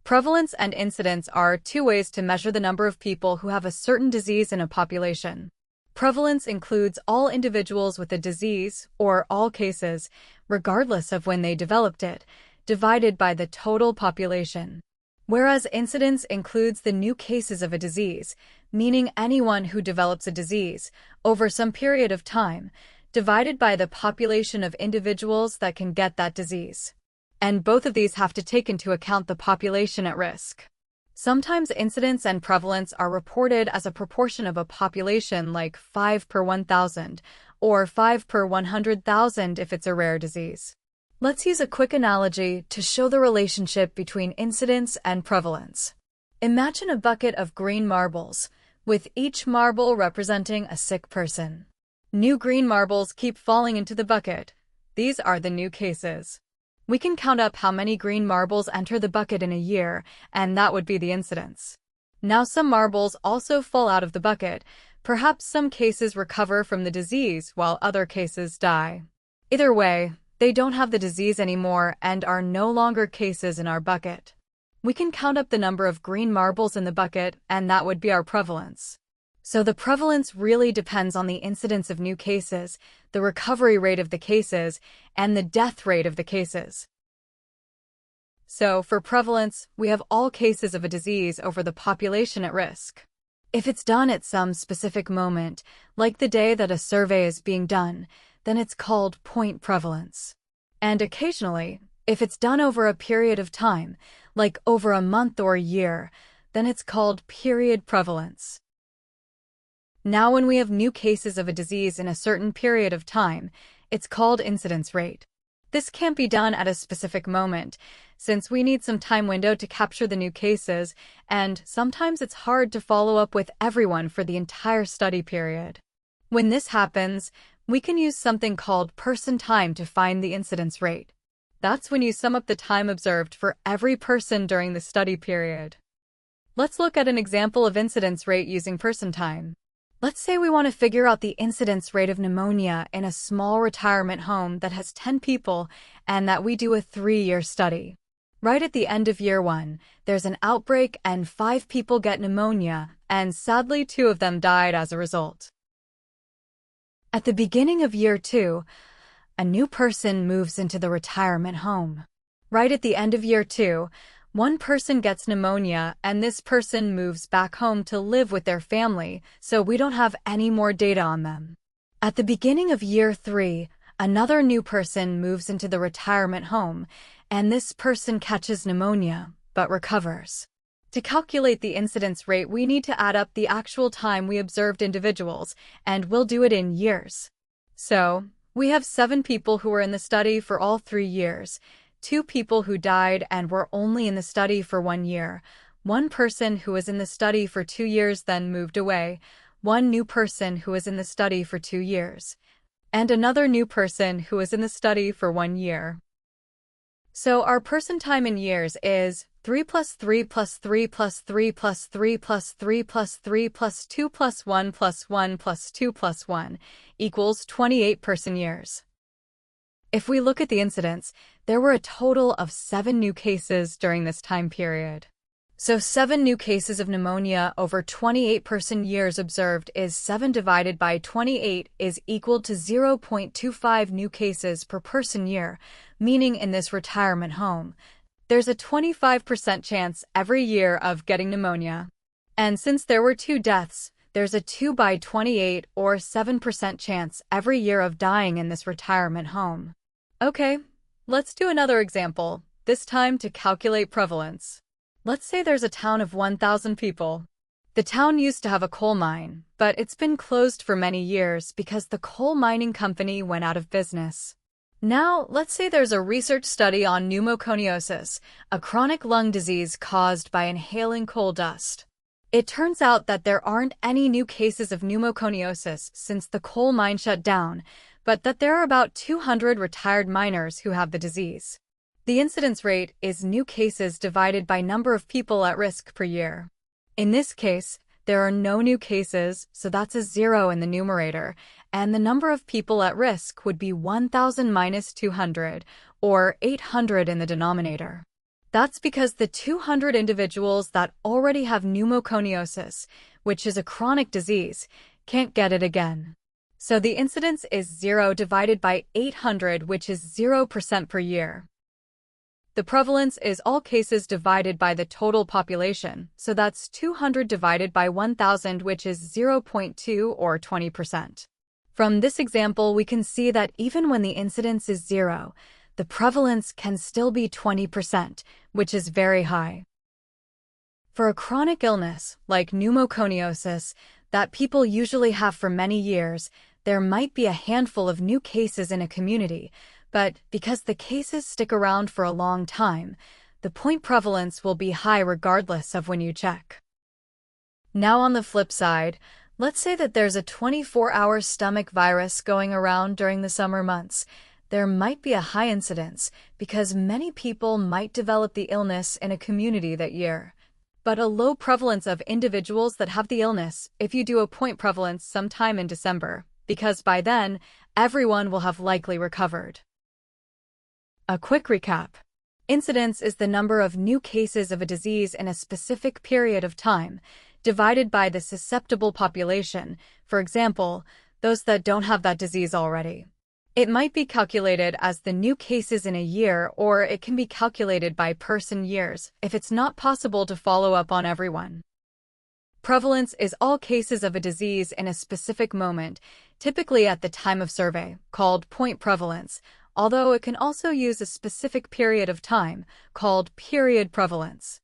Prevalence and incidence are two ways to measure the number of people who have a certain disease in a population. Prevalence includes all individuals with a disease, or all cases, regardless of when they developed it, divided by the total population. Whereas incidence includes the new cases of a disease, meaning anyone who develops a disease, over some period of time, divided by the population of individuals that can get that disease. And both of these have to take into account the population at risk. Sometimes incidence and prevalence are reported as a proportion of a population, like 5 per 1,000, or 5 per 100,000 if it's a rare disease. Let's use a quick analogy to show the relationship between incidence and prevalence. Imagine a bucket of green marbles, with each marble representing a sick person. New green marbles keep falling into the bucket. These are the new cases. We can count up how many green marbles enter the bucket in a year, and that would be the incidence. Now some marbles also fall out of the bucket. Perhaps some cases recover from the disease while other cases die. Either way, they don't have the disease anymore and are no longer cases in our bucket. We can count up the number of green marbles in the bucket, and that would be our prevalence. So the prevalence really depends on the incidence of new cases, the recovery rate of the cases, and the death rate of the cases. So for prevalence, we have all cases of a disease over the population at risk. If it's done at some specific moment, like the day that a survey is being done, then it's called point prevalence. And occasionally, if it's done over a period of time, like over a month or a year, then it's called period prevalence. Now when we have new cases of a disease in a certain period of time, it's called incidence rate. This can't be done at a specific moment, since we need some time window to capture the new cases, and sometimes it's hard to follow up with everyone for the entire study period. When this happens, we can use something called person time to find the incidence rate. That's when you sum up the time observed for every person during the study period. Let's look at an example of incidence rate using person time. Let's say we want to figure out the incidence rate of pneumonia in a small retirement home that has 10 people and that we do a 3-year study. Right at the end of year 1, there's an outbreak and 5 people get pneumonia, and sadly 2 of them died as a result. At the beginning of year 2, a new person moves into the retirement home. Right at the end of year 2, one person gets pneumonia and this person moves back home to live with their family, so we don't have any more data on them. At the beginning of year 3, another new person moves into the retirement home, and this person catches pneumonia, but recovers. To calculate the incidence rate, we need to add up the actual time we observed individuals, and we'll do it in years. So, we have 7 people who were in the study for all 3 years, 2 people who died and were only in the study for 1 year, 1 person who was in the study for 2 years then moved away, 1 new person who was in the study for 2 years, and another new person who was in the study for 1 year. So our person time in years is 3 plus 3 plus 3 plus 3 plus 3 plus 3 plus 3 plus 2 plus 1 plus 1 plus 2 plus 1 equals 28 person years. If we look at the incidence, there were a total of 7 new cases during this time period. So 7 new cases of pneumonia over 28 person years observed is 7 divided by 28 is equal to 0.25 new cases per person year, meaning in this retirement home, there's a 25% chance every year of getting pneumonia. And since there were 2 deaths, there's a 2 by 28 or 7% chance every year of dying in this retirement home. Okay, let's do another example, this time to calculate prevalence. Let's say there's a town of 1,000 people. The town used to have a coal mine, but it's been closed for many years because the coal mining company went out of business. Now, let's say there's a research study on pneumoconiosis, a chronic lung disease caused by inhaling coal dust. It turns out that there aren't any new cases of pneumoconiosis since the coal mine shut down, but that there are about 200 retired miners who have the disease. The incidence rate is new cases divided by number of people at risk per year. In this case, there are no new cases, so that's a 0 in the numerator, and the number of people at risk would be 1,000 minus 200, or 800 in the denominator. That's because the 200 individuals that already have pneumoconiosis, which is a chronic disease, can't get it again. So the incidence is 0 divided by 800, which is 0% per year. The prevalence is all cases divided by the total population, so that's 200 divided by 1,000, which is 0.2 or 20%. From this example, we can see that even when the incidence is 0, the prevalence can still be 20%, which is very high. For a chronic illness, like pneumoconiosis, that people usually have for many years, there might be a handful of new cases in a community, but because the cases stick around for a long time, the point prevalence will be high regardless of when you check. Now on the flip side, let's say that there's a 24-hour stomach virus going around during the summer months. There might be a high incidence because many people might develop the illness in a community that year, but a low prevalence of individuals that have the illness if you do a point prevalence sometime in December, because by then, everyone will have likely recovered. A quick recap. Incidence is the number of new cases of a disease in a specific period of time, divided by the susceptible population, for example, those that don't have that disease already. It might be calculated as the new cases in a year, or it can be calculated by person years if it's not possible to follow up on everyone. Prevalence is all cases of a disease in a specific moment, typically at the time of survey, called point prevalence, although it can also use a specific period of time, called period prevalence.